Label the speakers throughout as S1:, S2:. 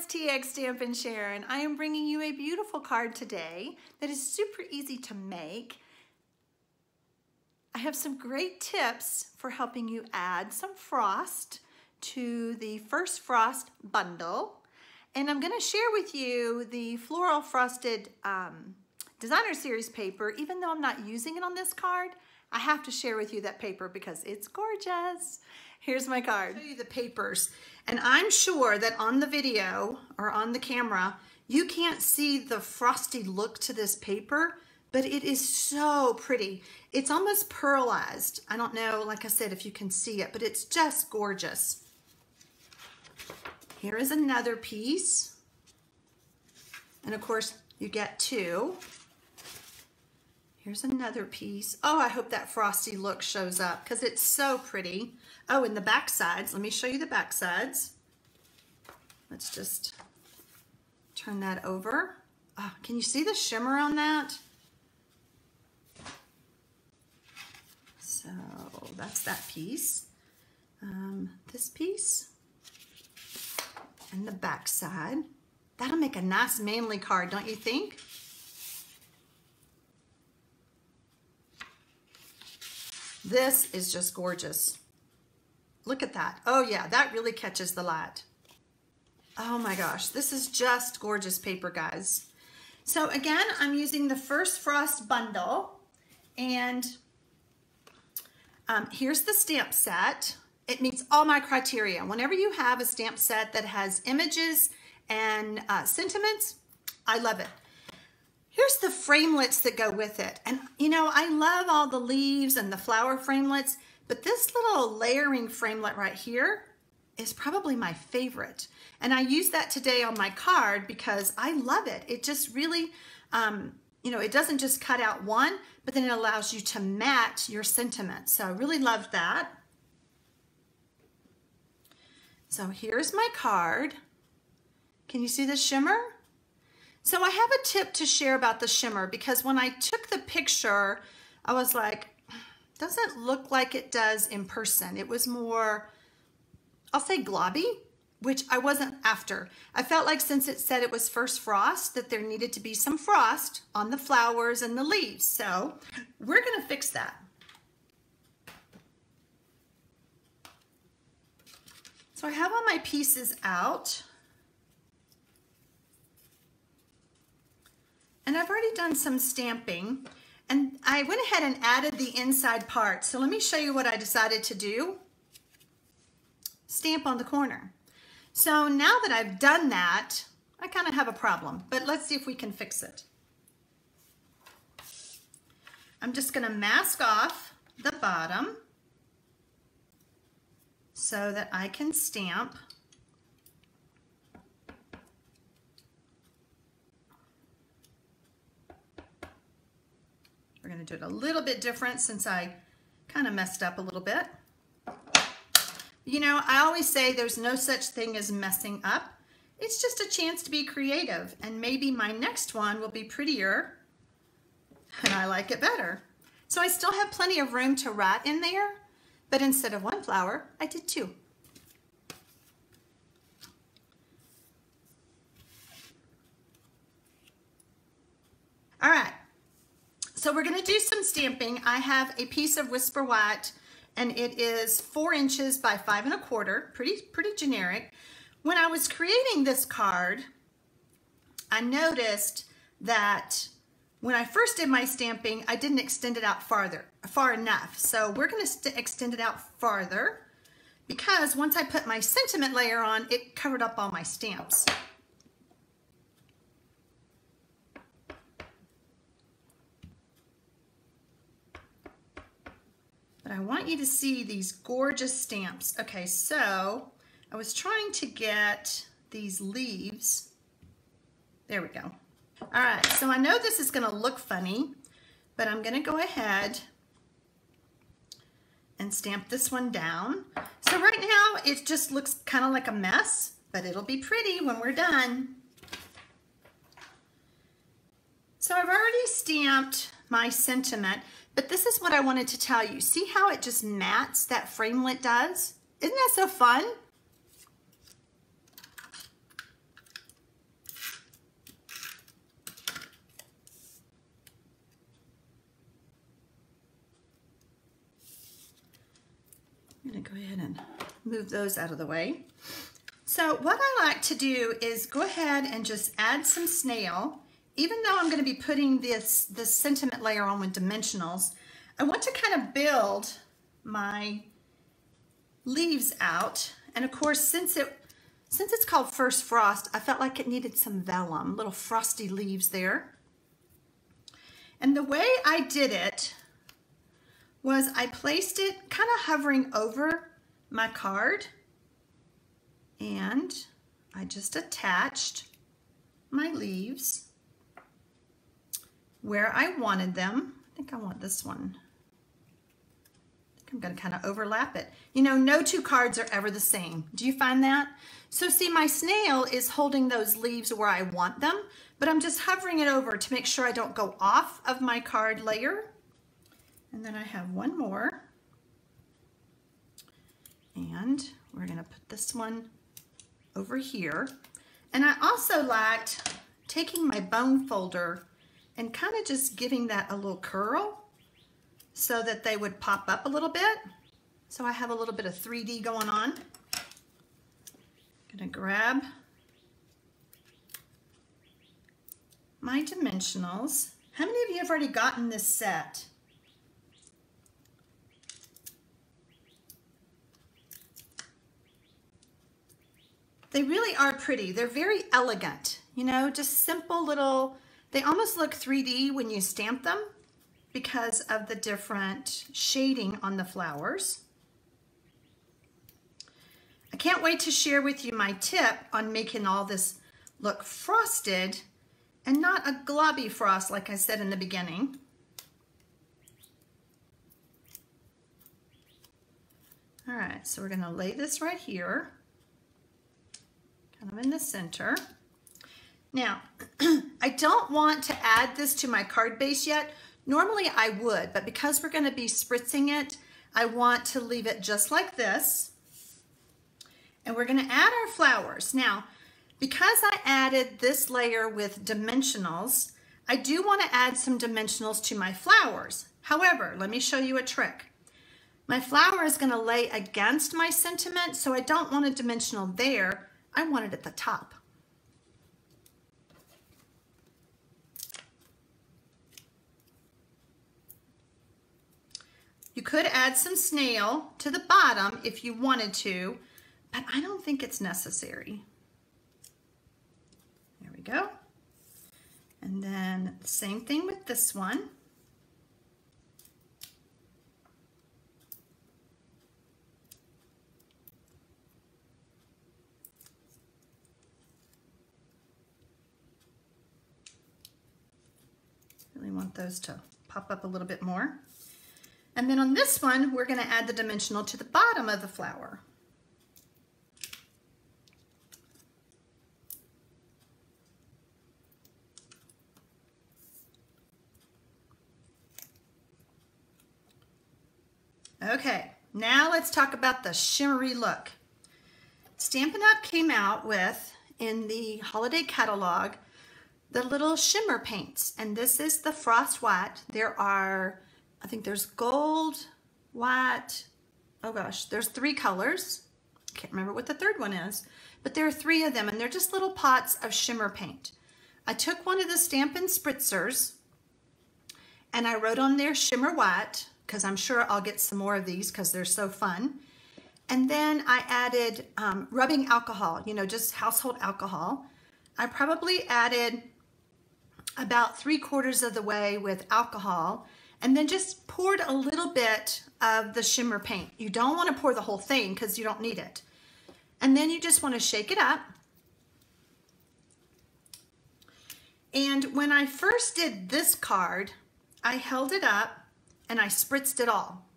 S1: it's TxStampin Sharon. I am bringing you a beautiful card today that is super easy to make. I have some great tips for helping you add some frost to the first frost bundle. And I'm gonna share with you the Floral Frosted Designer Series paper. Even though I'm not using it on this card, I have to share with you that paper because it's gorgeous. Here's my card. I'll show you the papers. And I'm sure that on the video or on the camera, you can't see the frosty look to this paper, but it is so pretty. It's almost pearlized. I don't know, like I said, if you can see it, but it's just gorgeous. Here is another piece. And of course, you get two. Here's another piece. Oh, I hope that frosty look shows up because it's so pretty. Oh, and the back sides. Let me show you the back sides. Let's just turn that over. Oh, can you see the shimmer on that? So that's that piece. This piece and the back side. That'll make a nice manly card, don't you think? This is just gorgeous. Look at that. Oh yeah, that really catches the light. Oh my gosh, this is just gorgeous paper, guys. So again, I'm using the First Frost bundle, and here's the stamp set. It meets all my criteria. Whenever you have a stamp set that has images and sentiments, I love it. Here's the framelits that go with it. And you know, I love all the leaves and the flower framelits, but this little layering framelit right here is probably my favorite. And I use that today on my card because I love it. It just really, you know, it doesn't just cut out one, but then it allows you to match your sentiment. So I really love that. So here's my card. Can you see the shimmer? So I have a tip to share about the shimmer because when I took the picture, I was like, doesn't look like it does in person. It was more, I'll say globby, which I wasn't after. I felt like since it said it was first frost, that there needed to be some frost on the flowers and the leaves. So we're gonna fix that. So I have all my pieces out. And I've already done some stamping, and I went ahead and added the inside part. So let me show you what I decided to do. Stamp on the corner. So now that I've done that, I kind of have a problem, but let's see if we can fix it. I'm just going to mask off the bottom so that I can stamp. We're going to do it a little bit different since I kind of messed up a little bit. You know, I always say there's no such thing as messing up. It's just a chance to be creative, and maybe my next one will be prettier and I like it better. So I still have plenty of room to write in there, but instead of one flower, I did two. All right. So we're going to do some stamping. I have a piece of Whisper White, and it is 4 inches by 5 1/4, pretty generic. When I was creating this card, I noticed that when I first did my stamping, I didn't extend it out far enough. So we're going to extend it out farther because once I put my sentiment layer on, it covered up all my stamps. But I want you to see these gorgeous stamps. Okay, so I was trying to get these leaves. There we go. All right, so I know this is gonna look funny, but I'm gonna go ahead and stamp this one down. So right now, it just looks kind of like a mess, but it'll be pretty when we're done. So I've already stamped my sentiment, but this is what I wanted to tell you. See how it just mats, that framelit does? Isn't that so fun? I'm gonna go ahead and move those out of the way. So what I like to do is go ahead and just add some snail. Even though I'm gonna be putting this sentiment layer on with dimensionals, I want to kind of build my leaves out. And of course, since it's called First Frost, I felt like it needed some vellum, little frosty leaves there. And the way I did it was I placed it kind of hovering over my card, and I just attached my leaves where I wanted them. I think I want this one. I think I'm going to kind of overlap it. You know, no two cards are ever the same. Do you find that? So see, my snail is holding those leaves where I want them, but I'm just hovering it over to make sure I don't go off of my card layer. And then I have one more. And we're going to put this one over here. And I also liked taking my bone folder and kind of just giving that a little curl so that they would pop up a little bit. So I have a little bit of 3D going on. I'm gonna grab my dimensionals. How many of you have already gotten this set? They really are pretty. They're very elegant, you know, just simple little, they almost look 3D when you stamp them because of the different shading on the flowers. I can't wait to share with you my tip on making all this look frosted and not a globby frost like I said in the beginning. All right, so we're gonna lay this right here, kind of in the center. Now, I don't want to add this to my card base yet. Normally I would, but because we're gonna be spritzing it, I want to leave it just like this. And we're gonna add our flowers. Now, because I added this layer with dimensionals, I do wanna add some dimensionals to my flowers. However, let me show you a trick. My flower is gonna lay against my sentiment, so I don't want a dimensional there. I want it at the top. You could add some snail to the bottom if you wanted to, but I don't think it's necessary. There we go. And then the same thing with this one. Really want those to pop up a little bit more. And then on this one, we're going to add the dimensional to the bottom of the flower. Okay, now let's talk about the shimmery look. Stampin' Up! Came out with, in the holiday catalog, the little shimmer paints, and this is the Frost White. There are, I think there's gold, white, oh gosh, there's 3 colors. Can't remember what the third one is, but there are 3 of them, and they're just little pots of shimmer paint. I took one of the Stampin' Spritzers, and I wrote on there Shimmer White, because I'm sure I'll get some more of these because they're so fun. And then I added rubbing alcohol, you know, just household alcohol. I probably added about 3/4 of the way with alcohol, and then just poured a little bit of the shimmer paint. You don't want to pour the whole thing because you don't need it. And then you just want to shake it up. And when I first did this card, I held it up and I spritzed it all.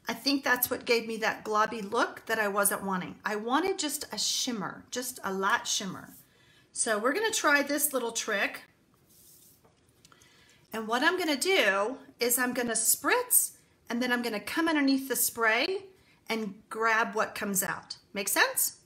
S1: I think that's what gave me that globby look that I wasn't wanting. I wanted just a shimmer, just a light shimmer. So we're going to try this little trick. And what I'm going to do is I'm going to spritz, and then I'm going to come underneath the spray and grab what comes out. Make sense?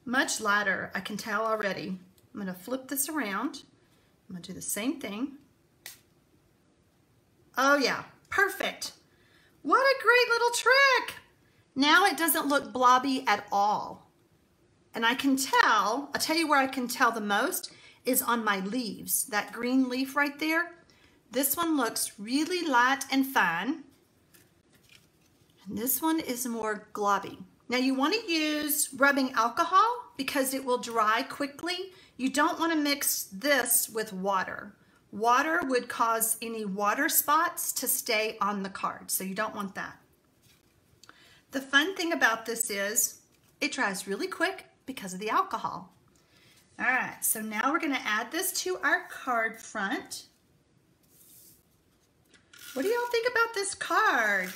S1: Much lighter, I can tell already. I'm gonna flip this around. I'm gonna do the same thing. Oh yeah, perfect. What a great little trick. Now it doesn't look blobby at all. And I can tell, I'll tell you where I can tell the most is on my leaves. That green leaf right there. This one looks really light and fine. And this one is more globby. Now you want to use rubbing alcohol because it will dry quickly. You don't want to mix this with water. Water would cause any water spots to stay on the card, so you don't want that. The fun thing about this is it dries really quick because of the alcohol. All right, so now we're going to add this to our card front. What do y'all think about this card?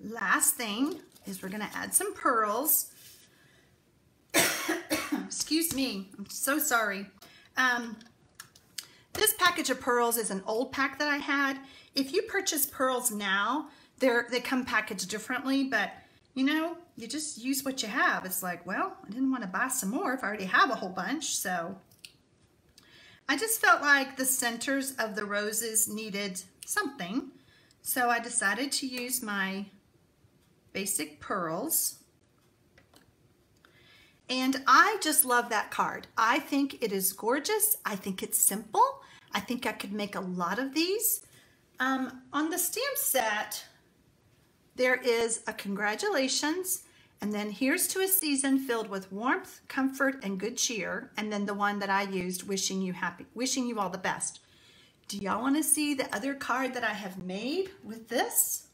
S1: Last thing is we're going to add some pearls. Excuse me, I'm so sorry. This package of pearls is an old pack that I had. If you purchase pearls now, they come packaged differently, but you know, you just use what you have. It's like, well, I didn't want to buy some more if I already have a whole bunch, so. I just felt like the centers of the roses needed something, so I decided to use my basic pearls. And I just love that card. I think it is gorgeous. I think it's simple. I think I could make a lot of these. On the stamp set, there is a congratulations, and then here's to a season filled with warmth, comfort, and good cheer, and then the one that I used, wishing you all the best. Do y'all want to see the other card that I have made with this?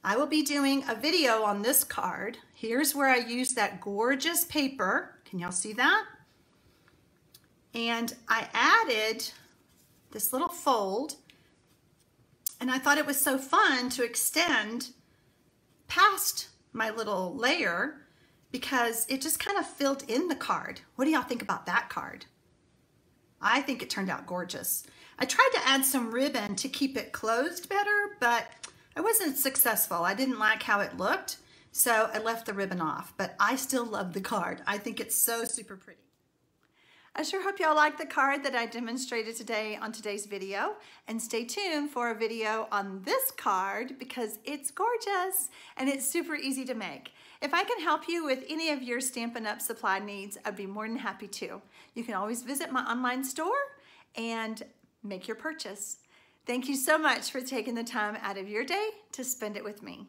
S1: I will be doing a video on this card. Here's where I used that gorgeous paper. Can y'all see that? And I added this little fold, and I thought it was so fun to extend past my little layer because it just kind of filled in the card. What do y'all think about that card? I think it turned out gorgeous. I tried to add some ribbon to keep it closed better, but I wasn't successful. I didn't like how it looked, so I left the ribbon off, but I still love the card. I think it's so super pretty. I sure hope y'all like the card that I demonstrated today on today's video, and stay tuned for a video on this card because it's gorgeous and it's super easy to make. If I can help you with any of your Stampin' Up! Supply needs, I'd be more than happy to. You can always visit my online store and make your purchase. Thank you so much for taking the time out of your day to spend it with me.